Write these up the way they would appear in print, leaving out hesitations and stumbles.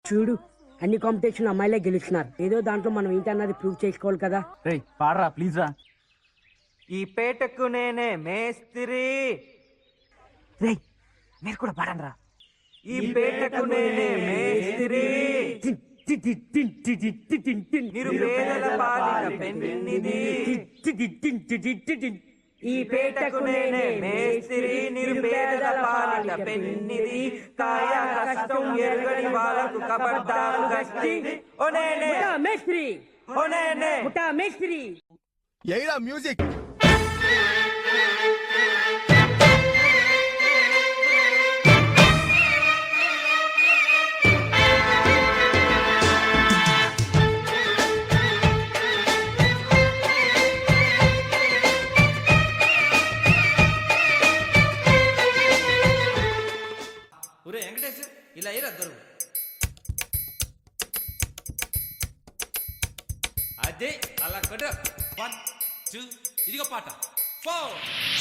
చూడు అన్ని కాంపిటీషన్ అమ్మాయిలే గెలుస్తున్నారు. ఏదో దాంట్లో మనం ఏంటన్నది ప్రూవ్ చేసుకోవాలి కదా. రేయ్ పాడరా ప్లీజ్ రా. ఈ పేటకు నేనే మేస్త్రి. రేయ్ మీరు కూడా పాడండి రా. ఈ పేటకు నేనే మేస్త్రి. నిరుపేదల పాలిట పెన్నిది. ఈ పేటకు నేనే మేస్త్రి. నిరుపేదల పాలిట పెన్నిది. కాయ కష్టం ఎరగని వాళ్ళకు కబడ్డారు గట్టి. ఓ నేనే మేస్త్రి, ఓ నేనే ముఠా మేస్త్రి. ఏరా మ్యూజిక్. ఒరే వెంకటేష్ ఇలా అయ్యారు అద్దరు. అదే అలా కొట్ట 1 2 ఇదిగో పాట 4.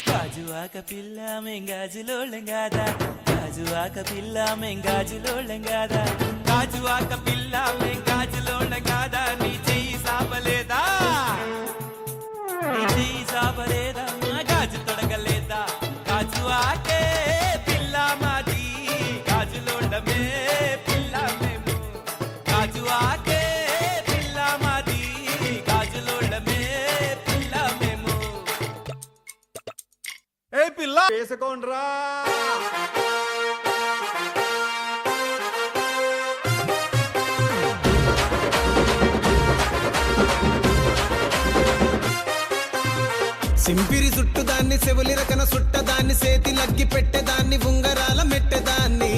గాజువాక పిల్ల మెంగాజులోళ్ళం గాదా, గాజువాక పిల్ల మెంగాజులోళ్ళం గాదా, గాజువాక పిల్ల మెంగాజులోళ్ళం గాదా. నీ చెయ్యి సాపలేదా, నీ చెయ్యి సాపలేదా, గాజు తొడగలేదా. గాజువాకే పిల్ల మాది, గాజులోళ్ళమే పిల్ల మేము. గాజువాకే పిల్ల మాది, గాజులోళ్ళమే పిల్ల మేము. ఏ పిల్ల వేసుకోండ్రా. సింపిరి చుట్టుదాన్ని సెవులి రకన సుట్టదాన్ని సేతి లగ్గి పెట్టేదాన్ని ఉంగరాల మెట్టేదాన్ని.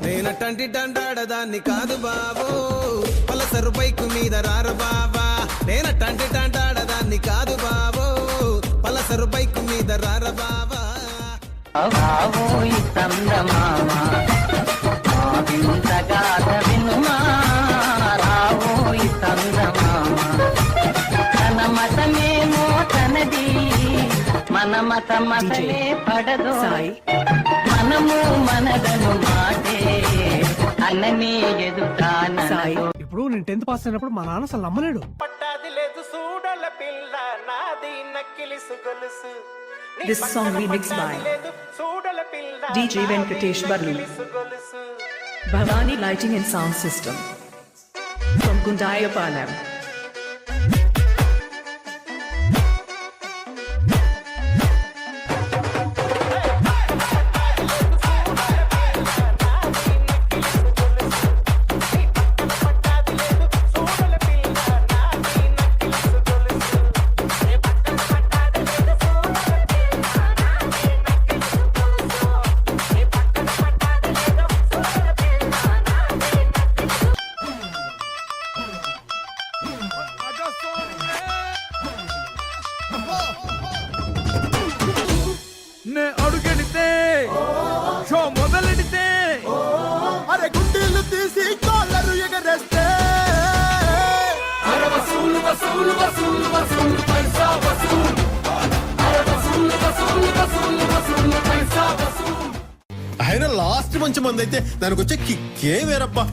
నేనటంటి డండాడదాన్ని కాదు బాబో, పలసరు బైకు మీద రార బాబా. నేనటంటి డండాడదాన్ని కాదు బాబో, పలసరు బైకు మీద రార బాబా. మన మత మతలే పడదు, మనము మనదను మాటే అన్ననే ఎదుటాన. ఇప్పుడు నేను 10th పాస్ అయినప్పుడు మా నాన్న అసలు నమ్మలేడు. పట్టాది లేదు సూడల పిల్ల నాది నక్కిలిసు గొలుసు. This song remixed by DJ Venkatesh Barlu, Bhavani Lighting and Sound System from Gundayapalam. నే అడుగెడితే షో మొదలెడితే, అరే గుండెలు తీసి కాళ్ళరు ఎగరేస్తే, ఆయన లాస్ట్ మంచి మంది అయితే దానికి వచ్చే కిక్కే వేరబ్బా.